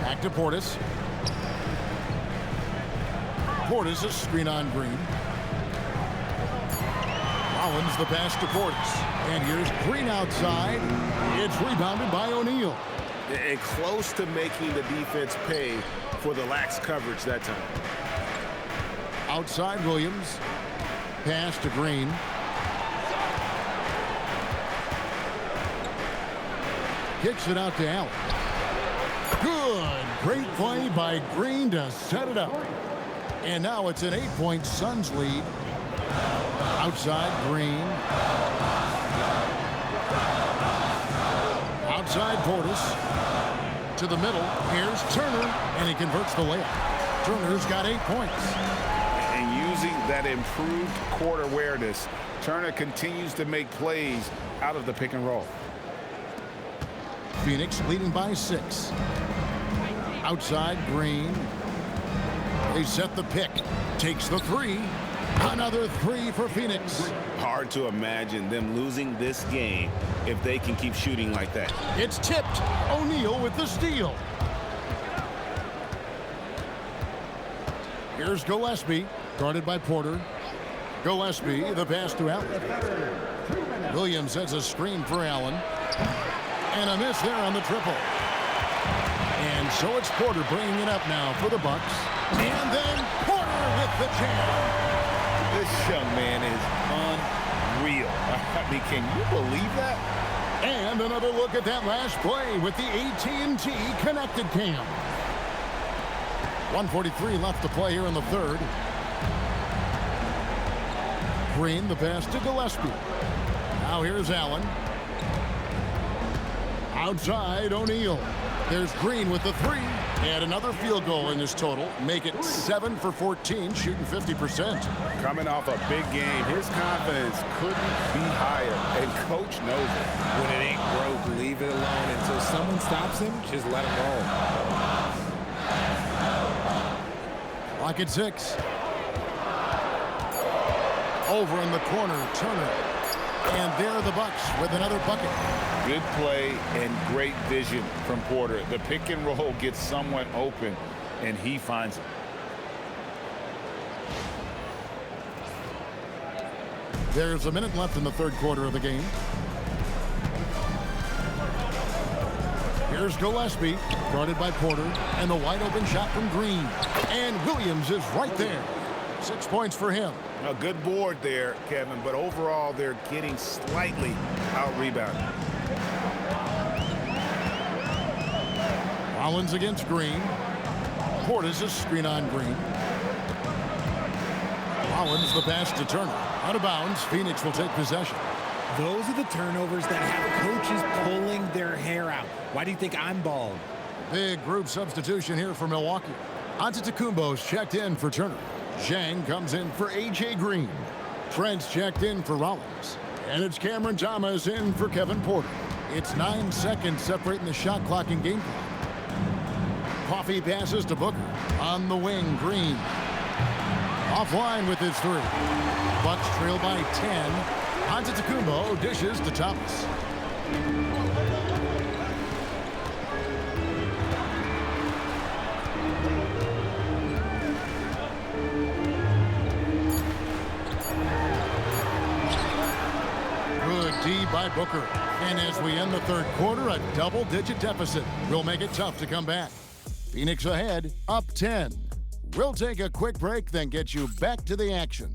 Back to Portis. Portis, a screen on Green. Rollins the pass to Portis. And here's Green outside. It's rebounded by O'Neal. And close to making the defense pay for the lax coverage that time. Outside Williams. Pass to Green. Kicks it out to Allen. Good. Great play by Green to set it up. And now it's an 8-point Suns lead. Outside Green. Outside Portis. To the middle. Here's Turner. And he converts the layup. Turner's got 8 points. And using that improved court awareness, Turner continues to make plays out of the pick and roll. Phoenix leading by 6. Outside Green. They set the pick. Takes the 3. Another three for Phoenix. Hard to imagine them losing this game if they can keep shooting like that. It's tipped. O'Neal with the steal. Here's Gillespie, guarded by Porter. Gillespie, the pass to Allen. Williams sets a screen for Allen. And a miss there on the triple. And so it's Porter bringing it up now for the Bucks. And then Porter with the jam. This young man is unreal. I mean, can you believe that? And another look at that last play with the AT&T connected cam. 1:43 left to play here in the third. Green, the pass to Gillespie. Now here's Allen. Outside, O'Neal. There's Green with the three. And another field goal in this total. Make it 7 for 14, shooting 50%. Coming off a big game, his confidence couldn't be higher. And coach knows it. When it ain't broke, leave it alone. Until someone stops him, just let him roll. Clock at 6. Over in the corner, Turner. And there are the Bucks with another bucket. Good play and great vision from Porter. The pick and roll gets someone open, and he finds it. There's a minute left in the third quarter of the game. Here's Gillespie, guarded by Porter, and the wide open shot from Green. And Williams is right there. 6 points for him. A good board there, Kevin, but overall they're getting slightly out-rebounded. Rollins against Green. Portis is screen on Green. Rollins the pass to Turner. Out of bounds, Phoenix will take possession. Those are the turnovers that have coaches pulling their hair out. Why do you think I'm bald? Big group substitution here for Milwaukee. Antetokounmpo's checked in for Turner. Zhang comes in for A.J. Green. Trent's checked in for Rollins. And it's Cameron Thomas in for Kevin Porter. It's 9 seconds separating the shot clock and game clock. Coffee passes to Booker. On the wing, Green. Offline with his three. Bucks trail by 10. Antetokounmpo dishes to Thomas. Good D by Booker. And as we end the third quarter, a double-digit deficit will make it tough to come back. Phoenix ahead, up 10. We'll take a quick break, then get you back to the action.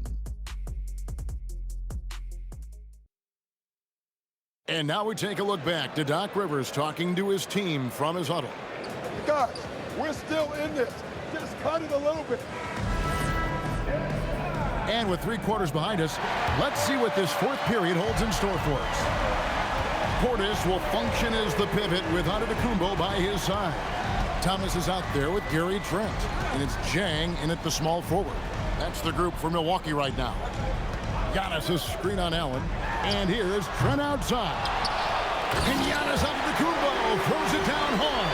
And now we take a look back to Doc Rivers talking to his team from his huddle. Guys, we're still in this. Just cut it a little bit. And with 3 quarters behind us, let's see what this fourth period holds in store for us. Portis will function as the pivot with Antetokounmpo by his side. Thomas is out there with Gary Trent. And it's Zhang in at the small forward. That's the group for Milwaukee right now. Giannis is screen on Allen. And here is Trent outside. And Giannis Antetokounmpo throws it down hard.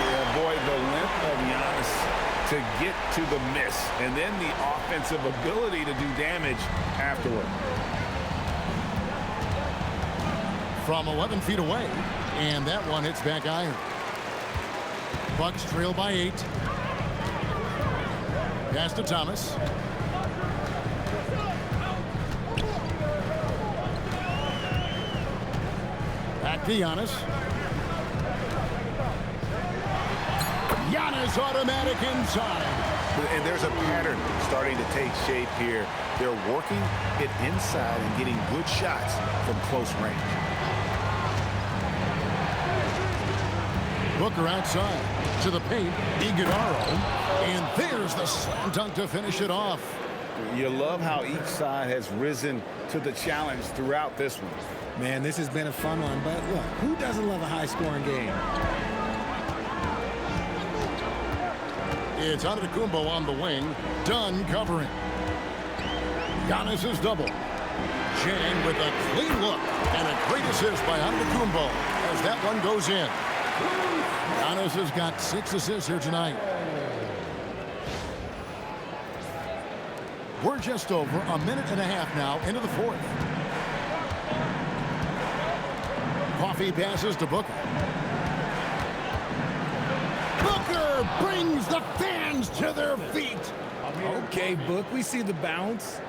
Yeah, boy, the length of Giannis to get to the miss. And then the offensive ability to do damage afterward. From 11 feet away. And that one hits back iron. Bucks trail by 8. Pass to Thomas. Back to Giannis. Giannis automatic inside. And there's a pattern starting to take shape here. They're working it inside and getting good shots from close range. Booker outside to the paint. Iguodala. And there's the slam dunk to finish it off. You love how each side has risen to the challenge throughout this one. Man, this has been a fun one, but look, who doesn't love a high-scoring game? It's Antetokounmpo on the wing. Dunn covering. Giannis is double. Zhang with a clean look and a great assist by Antetokounmpo as that one goes in. Giannis has got 6 assists here tonight. We're just over a minute and a half now into the fourth. Coffee passes to Booker. Booker brings the fans to their feet. Okay, Book, we see the bounce.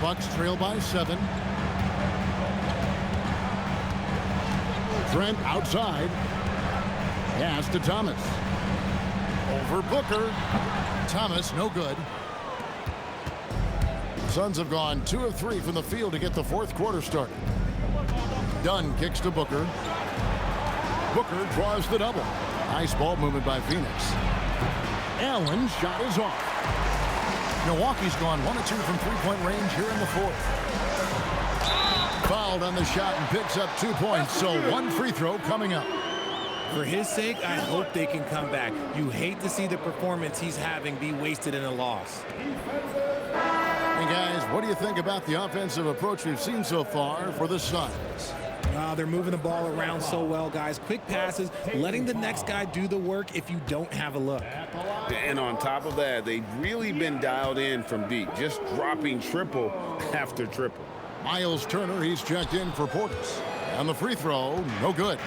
Bucks trail by 7. Trent outside. Pass to Thomas. Over Booker. Thomas, no good. Suns have gone 2 of 3 from the field to get the fourth quarter started. Dunn kicks to Booker. Booker draws the double. Nice ball movement by Phoenix. Allen's shot is off. Milwaukee's gone 1 of 2 from three-point range here in the fourth. Fouled on the shot and picks up 2 points, so 1 free throw coming up. For his sake, I hope they can come back. You hate to see the performance he's having be wasted in a loss. Hey guys, what do you think about the offensive approach we've seen so far for the Suns? They're moving the ball around so well, guys. Quick passes, letting the next guy do the work if you don't have a look. And on top of that, they've really been dialed in from deep, just dropping triple after triple. Miles Turner, he's checked in for Portis. And the free throw, no good.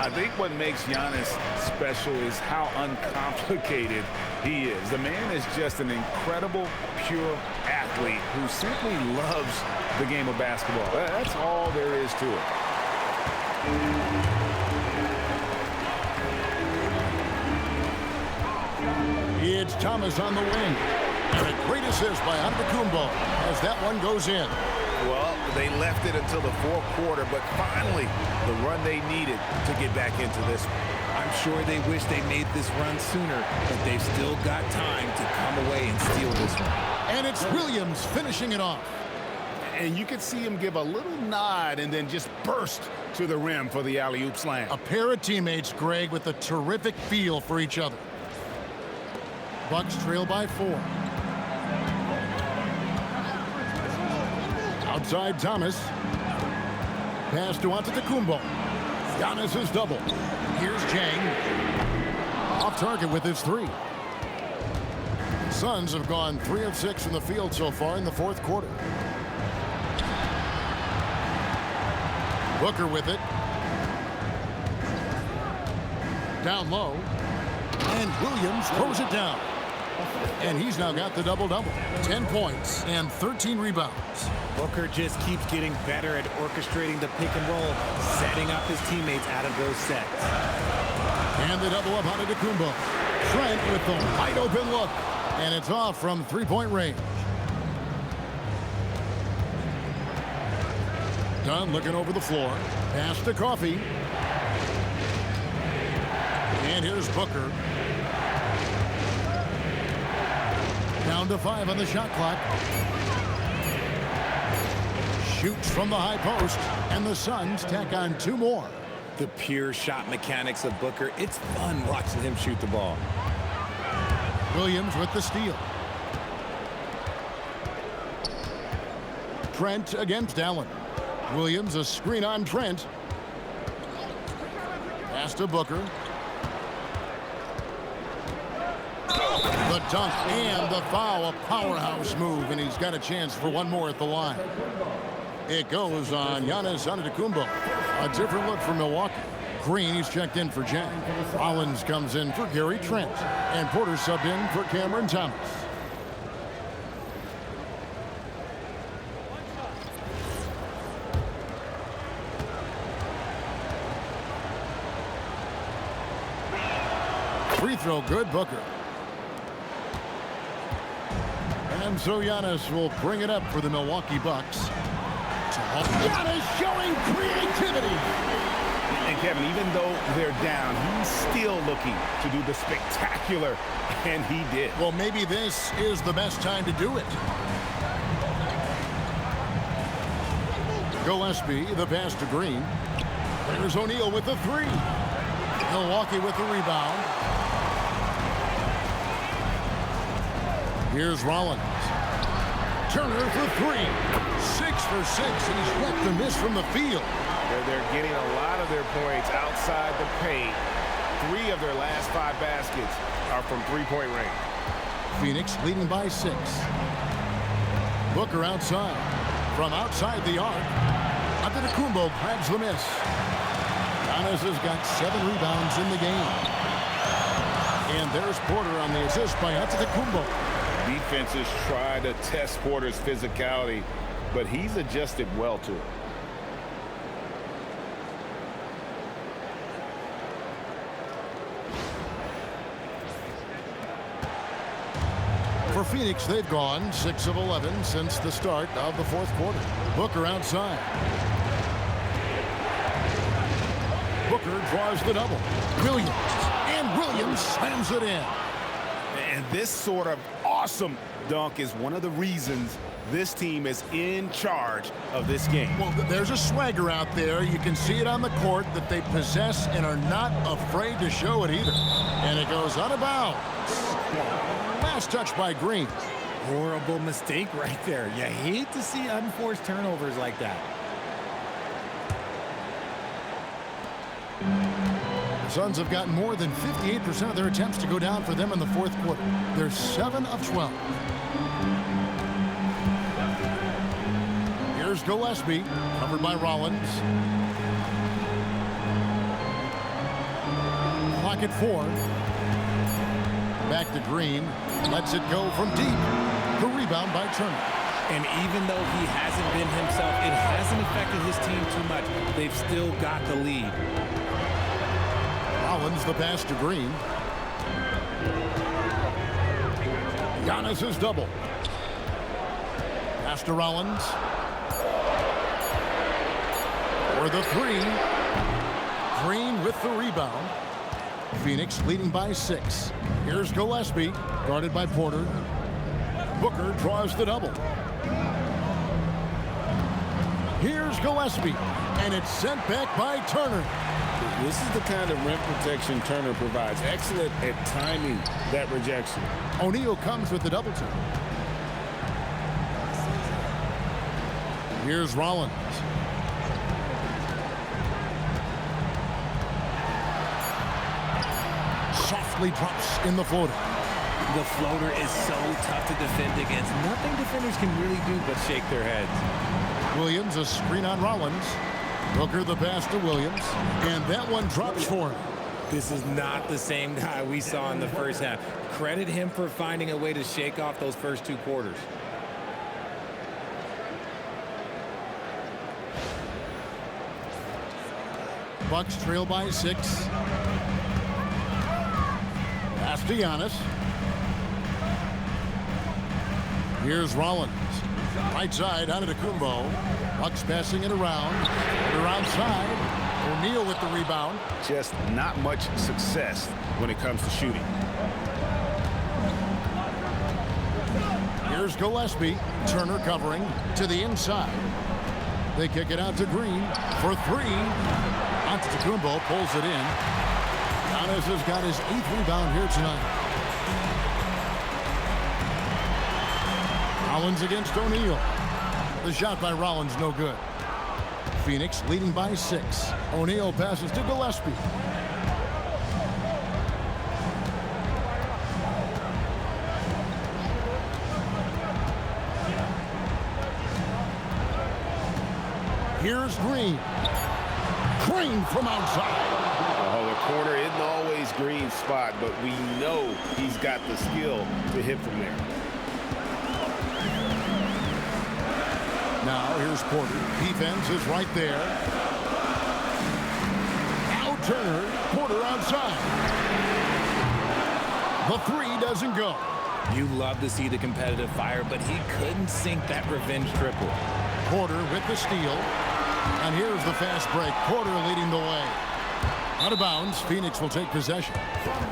I think what makes Giannis special is how uncomplicated he is. The man is just an incredible, pure athlete who simply loves the game of basketball. That's all there is to it. It's Thomas on the wing. And a great assist by Antetokounmpo as that one goes in. Well, they left it until the fourth quarter, but finally the run they needed to get back into this one. I'm sure they wish they made this run sooner, but they've still got time to come away and steal this one. And it's Williams finishing it off. And you can see him give a little nod and then just burst to the rim for the alley-oop slam. A pair of teammates, Greg, with a terrific feel for each other. Bucks trail by 4. Outside Thomas. Pass to Antetokounmpo. Giannis is double. Here's Jang. Off target with his 3. Suns have gone 3 of 6 from the field so far in the fourth quarter. Booker with it. Down low. And Williams throws it down. And he's now got the double-double. 10 points and 13 rebounds. Booker just keeps getting better at orchestrating the pick and roll, setting up his teammates out of those sets. And the double up on Antetokounmpo. Trent with the wide open look. And it's off from three-point range. Dunn looking over the floor. Pass to Coffee. And here's Booker. Down to 5 on the shot clock. Shoots from the high post. And the Suns tack on 2 more. The pure shot mechanics of Booker. It's fun watching him shoot the ball. Williams with the steal. Trent against Allen. Williams a screen on Trent. Pass to Booker. The dunk and the foul, a powerhouse move, and he's got a chance for 1 more at the line. It goes on Giannis Antetokounmpo. A different look for Milwaukee. Green, he's checked in for Jack. Rollins comes in for Gary Trent. And Porter subbed in for Cameron Thomas. Free throw good, Booker. And so Giannis will bring it up for the Milwaukee Bucks. Giannis showing creativity. And Kevin, even though they're down, he's still looking to do the spectacular, and he did. Well, maybe this is the best time to do it. Gillespie, the pass to Green. There's O'Neal with the 3. Milwaukee with the rebound. Here's Rollins. Turner for 3. 6 for 6. He's yet to miss from the field. They're getting a lot of their points outside the paint. 3 of their last 5 baskets are from three-point range. Phoenix leading by 6. Booker outside. From outside the arc. Antetokounmpo grabs the miss. Giannis has got 7 rebounds in the game. And there's Porter on the assist by Antetokounmpo. Defenses try to test Porter's physicality, but he's adjusted well to it. For Phoenix, they've gone 6 of 11 since the start of the 4th quarter. Booker outside. Booker draws the double. Williams. And Williams slams it in. And this sort of awesome dunk is one of the reasons this team is in charge of this game. Well, there's a swagger out there. You can see it on the court that they possess and are not afraid to show it either. And it goes out of bounds. Last touch by Green. Horrible mistake right there. You hate to see unforced turnovers like that. The Suns have gotten more than 58% of their attempts to go down for them in the 4th quarter. They're 7 of 12. Here's Gillespie, covered by Rollins. Clock at 4. Back to Green. Lets it go from deep. The rebound by Turner. And even though he hasn't been himself, it hasn't affected his team too much. They've still got the lead. Rollins the pass to Green. Giannis is double. Pass to Rollins. For the 3. Green with the rebound. Phoenix leading by 6. Here's Gillespie, guarded by Porter. Booker draws the double. Here's Gillespie, and it's sent back by Turner. This is the kind of rim protection Turner provides. Excellent at timing that rejection. O'Neal comes with the double team. Here's Rollins. Softly drops in the floater. The floater is so tough to defend against. Nothing defenders can really do but shake their heads. Williams, a screen on Rollins. Booker the pass to Williams. And that one drops for him. This is not the same guy we saw in the first half. Credit him for finding a way to shake off those first 2 quarters. Bucks trail by 6. Pass to Giannis. Here's Rollins. Right side, Antetokounmpo. Bucks passing it around. Around side. O'Neal with the rebound. Just not much success when it comes to shooting. Here's Gillespie. Turner covering to the inside. They kick it out to Green for 3. Antetokounmpo pulls it in. Giannis has got his 8th rebound here tonight. Rollins against O'Neal. The shot by Rollins no good. Phoenix leading by 6. O'Neal passes to Gillespie. Here's Green. Green from outside. Oh, the corner isn't always Green's spot, but we know he's got the skill to hit from there. Now here's Porter. Defense is right there. Now Turner. Porter outside. The 3 doesn't go. You love to see the competitive fire, but he couldn't sink that revenge triple. Porter with the steal. And here's the fast break. Porter leading the way. Out of bounds. Phoenix will take possession.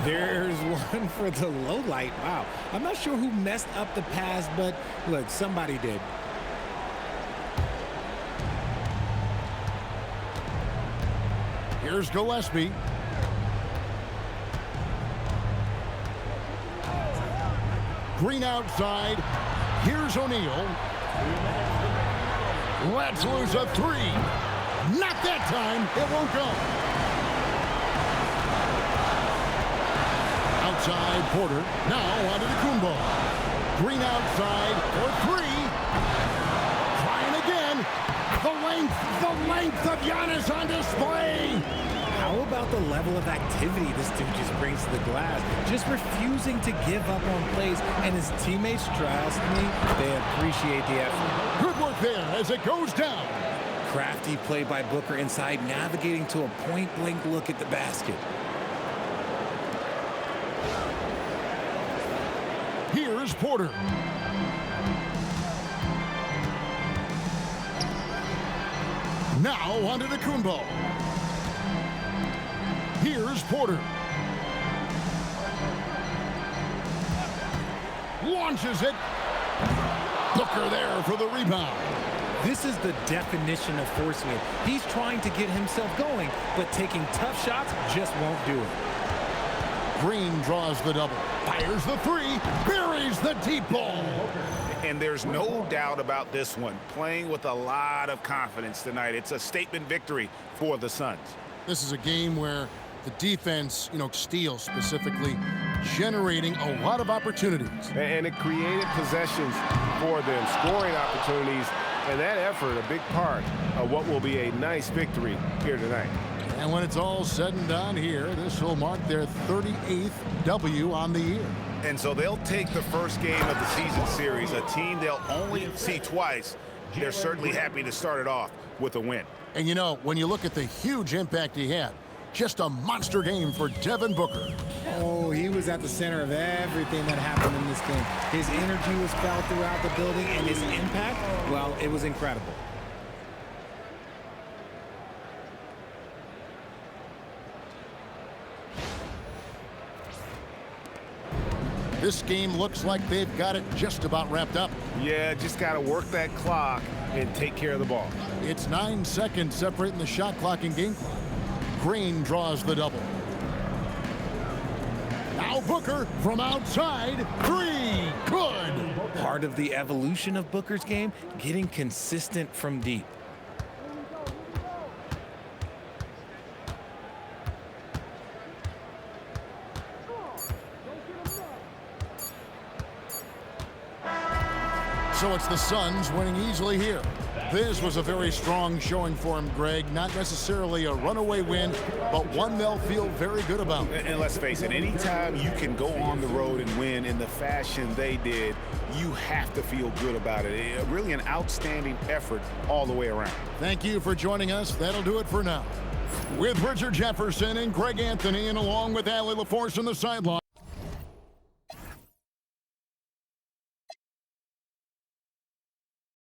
There's one for the low light. Wow. I'm not sure who messed up the pass, but look, somebody did. Here's Gillespie. Green outside. Here's O'Neal. Let's lose a 3. Not that time. It won't go. inside Porter. Now onto Antetokounmpo. Green outside for three. Trying again. The length of Giannis on display. How about the level of activity this dude just brings to the glass? Just refusing to give up on plays, and his teammates, trust me, they appreciate the effort. Good work there as it goes down. Crafty play by Booker inside, navigating to a point-blank look at the basket. Here's Porter. Now onto Antetokounmpo. Here's Porter. Launches it. Booker there for the rebound. This is the definition of forcing it. He's trying to get himself going, but taking tough shots just won't do it. Green draws the double. Fires the three. Buries the deep ball. And there's no doubt about this one. Playing with a lot of confidence tonight. It's a statement victory for the Suns. This is a game where the defense, steals specifically, generating a lot of opportunities. And it created possessions for them, scoring opportunities, and that effort, a big part of what will be a nice victory here tonight. And when it's all said and done here, this will mark their 38th W on the year. And so they'll take the first game of the season series, a team they'll only see twice. They're certainly happy to start it off with a win. And when you look at the huge impact he had, just a monster game for Devin Booker. Oh, he was at the center of everything that happened in this game. His energy was felt throughout the building, and his impact, well, it was incredible. This game looks like they've got it just about wrapped up. Yeah, just got to work that clock and take care of the ball. It's 9 seconds separating the shot clock and game clock. Green draws the double. Now Booker from outside. Three. Good. Part of the evolution of Booker's game, getting consistent from deep. So it's the Suns winning easily here. This was a very strong showing for him, Greg. Not necessarily a runaway win, but one they'll feel very good about. And let's face it, anytime you can go on the road and win in the fashion they did, you have to feel good about it. Really an outstanding effort all the way around. Thank you for joining us. That'll do it for now. With Richard Jefferson and Greg Anthony, and along with Allie LaForce on the sideline.